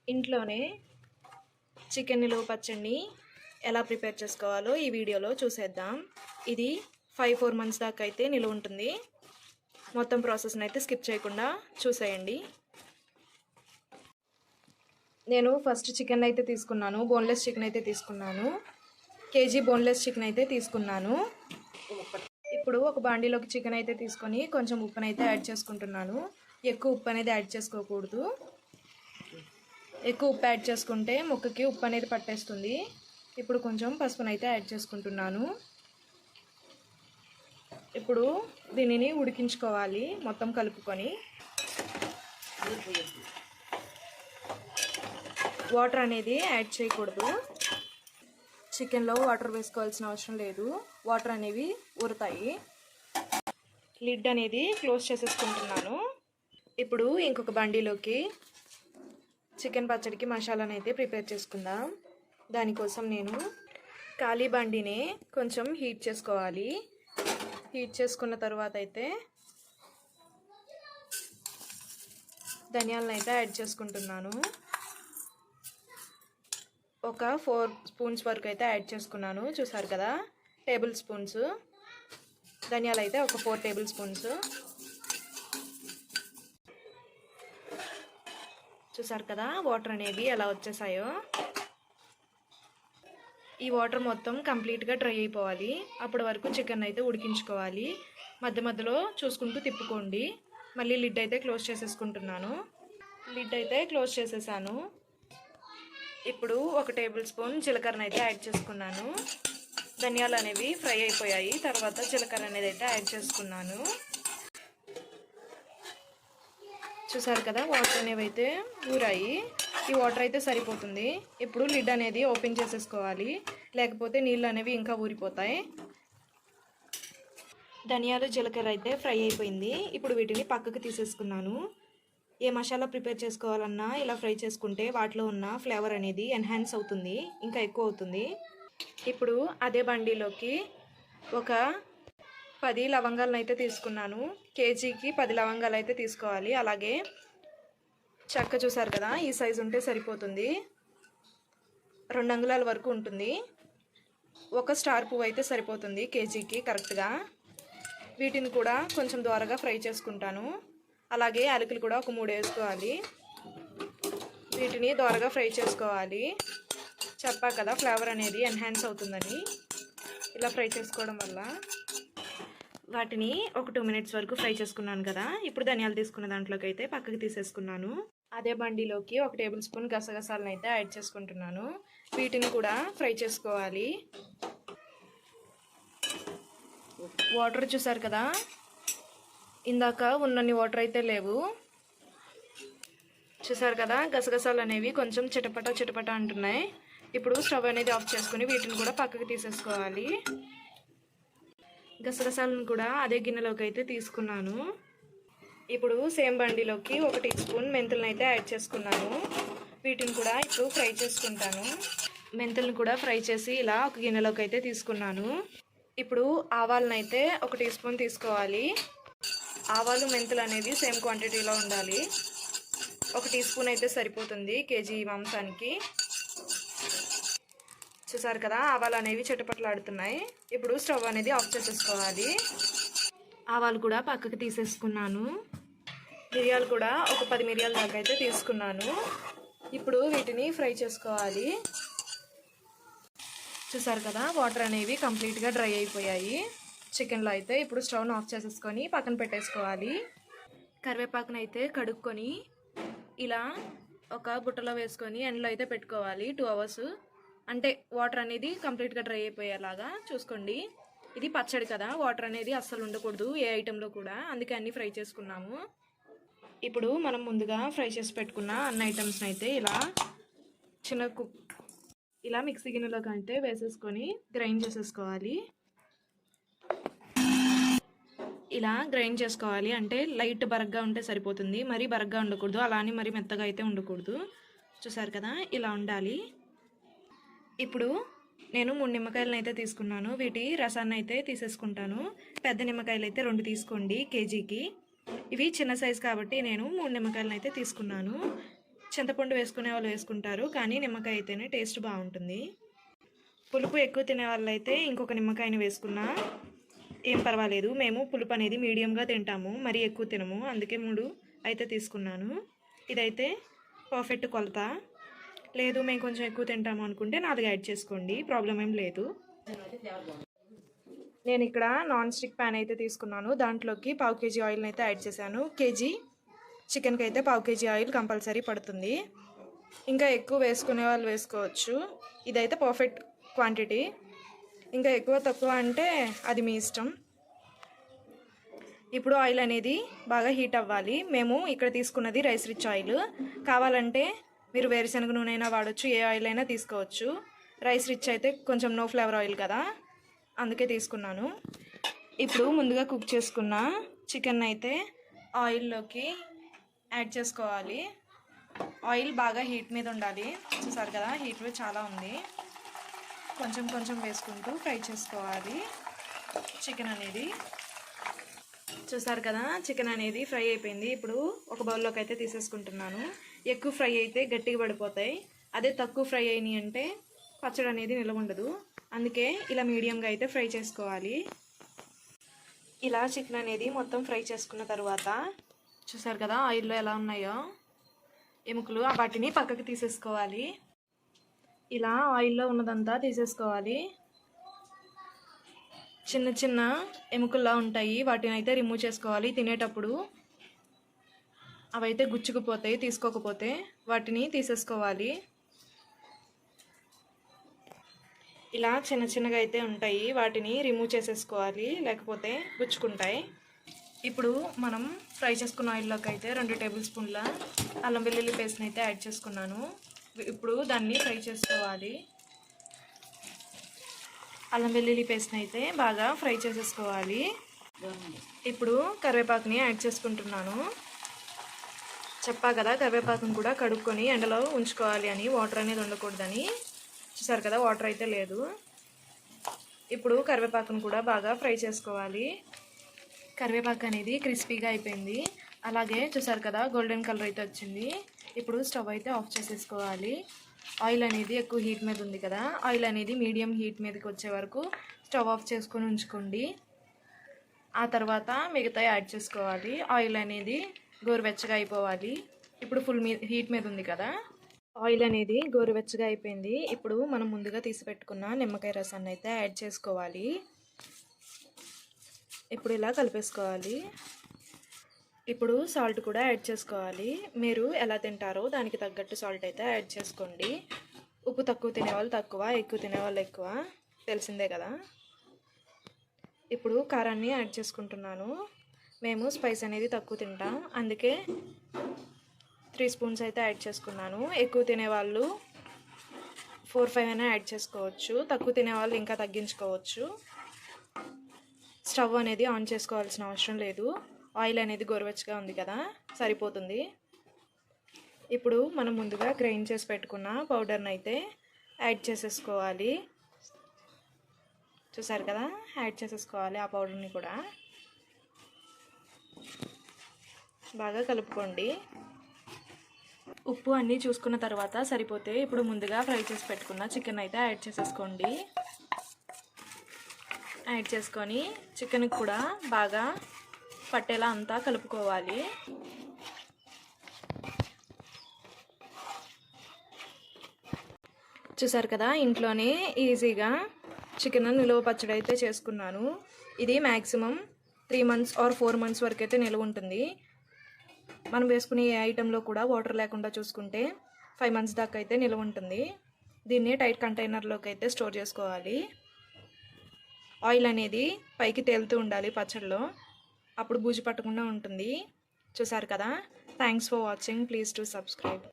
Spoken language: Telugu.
ఇంట్లోనే చికెన్ నిలువ పచ్చడిని ఎలా ప్రిపేర్ చేసుకోవాలో ఈ వీడియోలో చూసేద్దాం. ఇది 5-4 మంత్స్ దాకా అయితే నిలువ ఉంటుంది. మొత్తం ప్రాసెస్ని అయితే స్కిప్ చేయకుండా చూసేయండి. నేను ఫస్ట్ చికెన్ అయితే తీసుకున్నాను, బోన్లెస్ చికెన్ అయితే తీసుకున్నాను. కేజీ బోన్లెస్ చికెన్ అయితే తీసుకున్నాను. ఇప్పుడు ఒక బాండీలోకి చికెన్ అయితే తీసుకొని కొంచెం ఉప్పుని అయితే యాడ్ చేసుకుంటున్నాను. ఎక్కువ ఉప్పు అనేది యాడ్ చేసుకోకూడదు. ఎక్కువ ఉప్పు యాడ్ చేసుకుంటే ముక్కకి ఉప్పు అనేది పట్టేస్తుంది. ఇప్పుడు కొంచెం పసుపుని అయితే యాడ్ చేసుకుంటున్నాను. ఇప్పుడు దీనిని ఉడికించుకోవాలి మొత్తం కలుపుకొని. వాటర్ అనేది యాడ్ చేయకూడదు. చికెన్లో వాటర్ వేసుకోవాల్సిన అవసరం లేదు, వాటర్ అనేవి ఊరుతాయి. లిడ్ అనేది క్లోజ్ చేసేసుకుంటున్నాను. ఇప్పుడు ఇంకొక బండిలోకి చికెన్ పచ్చడికి మసాలాను అయితే ప్రిపేర్ చేసుకుందాం. దానికోసం నేను ఖాళీ బండిని కొంచెం హీట్ చేసుకోవాలి. హీట్ చేసుకున్న తర్వాత అయితే ధనియాలను అయితే యాడ్ చేసుకుంటున్నాను. ఒక 4 స్పూన్స్ వరకు అయితే యాడ్ చేసుకున్నాను. చూసారు కదా, టేబుల్ స్పూన్స్. ధనియాలు అయితే ఒక 4 టేబుల్ స్పూన్స్. చూసారు కదా వాటర్ అనేవి ఎలా వచ్చేసాయో. ఈ వాటర్ మొత్తం కంప్లీట్గా డ్రై అయిపోవాలి. అప్పటి వరకు చికెన్ అయితే ఉడికించుకోవాలి. మధ్య మధ్యలో చూసుకుంటూ తిప్పుకోండి. మళ్ళీ లిడ్ అయితే క్లోజ్ చేసేసుకుంటున్నాను. లిడ్ అయితే క్లోజ్ చేసేసాను. ఇప్పుడు ఒక టేబుల్ స్పూన్ జీలకర్ర అయితే యాడ్ చేసుకున్నాను. ధనియాలు అనేవి ఫ్రై అయిపోయాయి. తర్వాత జీలకర్ర అనేది అయితే యాడ్ చేసుకున్నాను. చూసారు కదా వాటర్ అనేవి అయితే ఊరాయి. ఈ వాటర్ అయితే సరిపోతుంది. ఇప్పుడు లిడ్ అనేది ఓపెన్ చేసేసుకోవాలి, లేకపోతే నీళ్ళు అనేవి ఇంకా ఊరిపోతాయి. ధనియాలు జీలకర్ర అయితే ఫ్రై అయిపోయింది. ఇప్పుడు వీటిని పక్కకు తీసేసుకున్నాను. ఏ మసాలా ప్రిపేర్ చేసుకోవాలన్నా ఇలా ఫ్రై చేసుకుంటే వాటిలో ఉన్న ఫ్లేవర్ అనేది ఎన్హాన్స్ అవుతుంది, ఇంకా ఎక్కువ అవుతుంది. ఇప్పుడు అదే బండిలోకి ఒక 10 లవంగాలను అయితే తీసుకున్నాను. కేజీకి 10 లవంగాలు అయితే తీసుకోవాలి. అలాగే చెక్క చూసారు కదా, ఈ సైజు ఉంటే సరిపోతుంది. 2 అంగుళాల వరకు ఉంటుంది. ఒక స్టార్ పువ్వు అయితే సరిపోతుంది కేజీకి కరెక్ట్గా. వీటిని కూడా కొంచెం దోరగా ఫ్రై చేసుకుంటాను. అలాగే యాలకులు కూడా ఒక 3 వేసుకోవాలి. వీటిని దోరగా ఫ్రై చేసుకోవాలి. చెప్పా కదా ఫ్లేవర్ అనేది ఎన్హాన్స్ అవుతుందని. ఇలా ఫ్రై చేసుకోవడం వల్ల. వాటిని ఒక 2 మినిట్స్ వరకు ఫ్రై చేసుకున్నాను కదా. ఇప్పుడు ధనియాలు తీసుకున్న దాంట్లోకి అయితే పక్కకి తీసేసుకున్నాను. అదే బండిలోకి ఒక టేబుల్ స్పూన్ గసగసాలను అయితే యాడ్ చేసుకుంటున్నాను. వీటిని కూడా ఫ్రై చేసుకోవాలి. వాటర్ చూసారు కదా, ఇందాక ఉన్నన్ని వాటర్ అయితే లేవు. చూసారు కదా గసగసాలు అనేవి కొంచెం చిటపట అంటున్నాయి. ఇప్పుడు స్టవ్ అనేది ఆఫ్ చేసుకుని వీటిని కూడా పక్కకి తీసేసుకోవాలి. గసగసాలను కూడా అదే గిన్నెలోకి అయితే తీసుకున్నాను. ఇప్పుడు సేమ్ బండిలోకి 1 టీ స్పూన్ మెంతులను అయితే యాడ్ చేసుకున్నాను. వీటిని కూడా ఇప్పుడు ఫ్రై చేసుకుంటాను. మెంతులను కూడా ఫ్రై చేసి ఇలా ఒక గిన్నెలోకి అయితే తీసుకున్నాను. ఇప్పుడు ఆవాలను అయితే 1 టీ స్పూన్ తీసుకోవాలి. ఆవాలు మెంతులు అనేది సేమ్ క్వాంటిటీలో ఉండాలి. 1 టీ స్పూన్ అయితే సరిపోతుంది కేజీ మాంసానికి. చూసారు కదా ఆవాలు అనేవి చిటపటలాడుతున్నాయి. ఇప్పుడు స్టవ్ అనేది ఆఫ్ చేసేసుకోవాలి. ఆవాలు కూడా పక్కకి తీసేసుకున్నాను. మిరియాలు కూడా ఒక 10 మిరియాల దాకా అయితే తీసుకున్నాను. ఇప్పుడు వీటిని ఫ్రై చేసుకోవాలి. చూసారు కదా వాటర్ అనేవి కంప్లీట్గా డ్రై అయిపోయాయి చికెన్లో అయితే. ఇప్పుడు స్టవ్ను ఆఫ్ చేసేసుకొని పక్కన పెట్టేసుకోవాలి. కరివేపాకును అయితే కడుక్కొని ఇలా ఒక బుట్టలో వేసుకొని ఎండలో అయితే పెట్టుకోవాలి 2 అవర్స్. అంటే వాటర్ అనేది కంప్లీట్గా డ్రై అయిపోయేలాగా చూసుకోండి. ఇది పచ్చడి కదా, వాటర్ అనేది అస్సలు ఉండకూడదు ఏ ఐటెంలో కూడా, అందుకే అన్నీ ఫ్రై చేసుకున్నాము. ఇప్పుడు మనం ముందుగా ఫ్రై చేసి పెట్టుకున్న అన్ని ఐటమ్స్ని అయితే ఇలా మిక్సీ గిన్నెలోకి అయితే వేసేసుకొని గ్రైండ్ చేసేసుకోవాలి. ఇలా గ్రైండ్ చేసుకోవాలి. అంటే లైట్ బరగ్గా ఉంటే సరిపోతుంది, మరీ బరగ్గా ఉండకూడదు, అలానే మరీ మెత్తగా అయితే ఉండకూడదు. చూసారు కదా ఇలా ఉండాలి. ఇప్పుడు నేను 3 నిమ్మకాయలను అయితే తీసుకున్నాను. వీటి రసాన్ని అయితే తీసేసుకుంటాను. పెద్ద నిమ్మకాయలు అయితే 2 తీసుకోండి కేజీకి. ఇవి చిన్న సైజు కాబట్టి నేను 3 నిమ్మకాయలను అయితే తీసుకున్నాను. చింతపండు వేసుకునే వాళ్ళు వేసుకుంటారు, కానీ నిమ్మకాయ అయితేనే టేస్ట్ బాగుంటుంది. పులుపు ఎక్కువ తినే వాళ్ళైతే ఇంకొక నిమ్మకాయని వేసుకున్నా ఏం పర్వాలేదు. మేము పులుపు అనేది మీడియంగా తింటాము, మరీ ఎక్కువ తినము, అందుకే 3 అయితే తీసుకున్నాను. ఇదైతే పర్ఫెక్ట్ కొలత. లేదు మేము కొంచెం ఎక్కువ తింటాము అనుకుంటే 4 యాడ్ చేసుకోండి, ప్రాబ్లం ఏం లేదు. నేను ఇక్కడ నాన్ స్టిక్ ప్యాన్ అయితే తీసుకున్నాను. దాంట్లోకి 1/2 kg ఆయిల్ని అయితే యాడ్ చేశాను. కేజీ చికెన్కి అయితే 1/2 kg ఆయిల్ కంపల్సరీ పడుతుంది. ఇంకా ఎక్కువ వేసుకునే వాళ్ళు వేసుకోవచ్చు. ఇదైతే పర్ఫెక్ట్ క్వాంటిటీ. ఇంకా ఎక్కువ తక్కువ అంటే అది మీ ఇష్టం. ఇప్పుడు ఆయిల్ అనేది బాగా హీట్ అవ్వాలి. మేము ఇక్కడ తీసుకున్నది రైస్ రిచ్ ఆయిల్. కావాలంటే మీరు వేరుశనగ నూనె అయినా వాడచ్చు, ఏ ఆయిల్ అయినా తీసుకోవచ్చు. రైస్ రిచ్ అయితే కొంచెం నో ఫ్లేవర్ ఆయిల్ కదా, అందుకే తీసుకున్నాను. ఇప్పుడు ముందుగా కుక్ చేసుకున్న చికెన్ అయితే ఆయిల్లోకి యాడ్ చేసుకోవాలి. ఆయిల్ బాగా హీట్ మీద ఉండాలి. చూసారు కదా, హీట్ చాలా ఉంది. కొంచెం కొంచెం వేసుకుంటూ ఫ్రై చేసుకోవాలి చికెన్ అనేది. చూసారు కదా, చికెన్ అనేది ఫ్రై అయిపోయింది. ఇప్పుడు ఒక బౌల్లోకి అయితే తీసేసుకుంటున్నాను. ఎక్కువ ఫ్రై అయితే గట్టిగా పడిపోతాయి, అదే తక్కువ ఫ్రై అయినాయి అంటే పచ్చడి అనేది నిలవ ఉండదు. అందుకే ఇలా మీడియంగా అయితే ఫ్రై చేసుకోవాలి. ఇలా చికెన్ అనేది మొత్తం ఫ్రై చేసుకున్న తర్వాత చూసారు కదా ఆయిల్లో ఎలా ఉన్నాయో ఎముకలు, వాటిని పక్కకి తీసేసుకోవాలి. ఇలా ఆయిల్లో ఉన్నదంతా తీసేసుకోవాలి. చిన్న చిన్న ఎముకల్లా ఉంటాయి, వాటిని అయితే రిమూవ్ చేసుకోవాలి. తినేటప్పుడు అవైతే గుచ్చుకుపోతాయి తీసుకోకపోతే, వాటిని తీసేసుకోవాలి. ఇలా చిన్న చిన్నగా అయితే ఉంటాయి, వాటిని రిమూవ్ చేసేసుకోవాలి, లేకపోతే గుచ్చుకుంటాయి. ఇప్పుడు మనం ఫ్రై చేసుకున్న ఆయిల్లోకి అయితే 2 టేబుల్ స్పూన్ల అల్లం వెల్లుల్లి పేస్ట్ని అయితే యాడ్ చేసుకున్నాను. ఇప్పుడు దాన్ని ఫ్రై చేసుకోవాలి. అల్లం వెల్లుల్లి పేస్ట్ని అయితే బాగా ఫ్రై చేసేసుకోవాలి. ఇప్పుడు కరివేపాకుని యాడ్ చేసుకుంటున్నాను. చెప్పా కదా కరివేపాకుని కూడా కడుక్కొని ఎండలో ఉంచుకోవాలి అని, వాటర్ అనేది ఉండకూడదని. చూసారు కదా వాటర్ అయితే లేదు. ఇప్పుడు కరివేపాకుని కూడా బాగా ఫ్రై చేసుకోవాలి. కరివేపాకు అనేది క్రిస్పీగా అయిపోయింది. అలాగే చూసారు కదా గోల్డెన్ కలర్ అయితే వచ్చింది. ఇప్పుడు స్టవ్ అయితే ఆఫ్ చేసేసుకోవాలి. ఆయిల్ అనేది ఎక్కువ హీట్ మీద ఉంది కదా, ఆయిల్ అనేది మీడియం హీట్ మీదకి వచ్చే వరకు స్టవ్ ఆఫ్ చేసుకొని ఉంచుకోండి. ఆ తర్వాత మిగతా యాడ్ చేసుకోవాలి. ఆయిల్ అనేది గోరువెచ్చగా అయిపోవాలి. ఇప్పుడు ఫుల్ హీట్ మీద ఉంది కదా, ఆయిల్ అనేది గోరువెచ్చగా అయిపోయింది. ఇప్పుడు మనం ముందుగా తీసి పెట్టుకున్న నిమ్మకాయ రసాన్ని అయితే యాడ్ చేసుకోవాలి. ఇప్పుడు ఇలా కలిపేసుకోవాలి. ఇప్పుడు సాల్ట్ కూడా యాడ్ చేసుకోవాలి. మీరు ఎలా తింటారో దానికి తగ్గట్టు సాల్ట్ అయితే యాడ్ చేసుకోండి. ఉప్పు తక్కువ తినేవాళ్ళు తక్కువ, ఎక్కువ తినేవాళ్ళు ఎక్కువ, తెలిసిందే కదా. ఇప్పుడు కారాన్ని యాడ్ చేసుకుంటున్నాను. మేము స్పైస్ అనేది తక్కువ తింటాం, అందుకే 3 స్పూన్స్ అయితే యాడ్ చేసుకున్నాను. ఎక్కువ తినేవాళ్ళు 4-5 అయినా యాడ్ చేసుకోవచ్చు, తక్కువ తినేవాళ్ళు ఇంకా తగ్గించుకోవచ్చు. స్టవ్ అనేది ఆన్ చేసుకోవాల్సిన అవసరం లేదు. ఆయిల్ అనేది గోరువెచ్చగా ఉంది కదా, సరిపోతుంది. ఇప్పుడు మనం ముందుగా గ్రైండ్ చేసి పెట్టుకున్న పౌడర్ని అయితే యాడ్ చేసేసుకోవాలి. చూసారు కదా, యాడ్ చేసేసుకోవాలి ఆ పౌడర్ని కూడా. బాగా కలుపుకోండి. ఉప్పు అన్నీ చూసుకున్న తర్వాత సరిపోతే ఇప్పుడు ముందుగా ఫ్రై చేసి పెట్టుకున్న చికెన్ అయితే యాడ్ చేసేసుకోండి. యాడ్ చేసుకొని చికెన్కి కూడా బాగా పట్టేలా అంతా కలుపుకోవాలి. చూసారు కదా, ఇంట్లోనే ఈజీగా చికెన్ నిలువ పచ్చడి అయితే చేసుకున్నాను. ఇది మ్యాక్సిమం 3 months ఆర్ 4 months వరకు అయితే నిలువ ఉంటుంది. మనం వేసుకునే ఏ ఐటెంలో కూడా వాటర్ లేకుండా చూసుకుంటే 5 months దాకా అయితే నిలువ ఉంటుంది. దీన్ని టైట్ కంటైనర్లోకి అయితే స్టోర్ చేసుకోవాలి. ఆయిల్ అనేది పైకి తేలుతూ ఉండాలి పచ్చడిలో, అప్పుడు బూజు పట్టకుండా ఉంటుంది. చూసారు కదా, thanks for watching. Please to subscribe.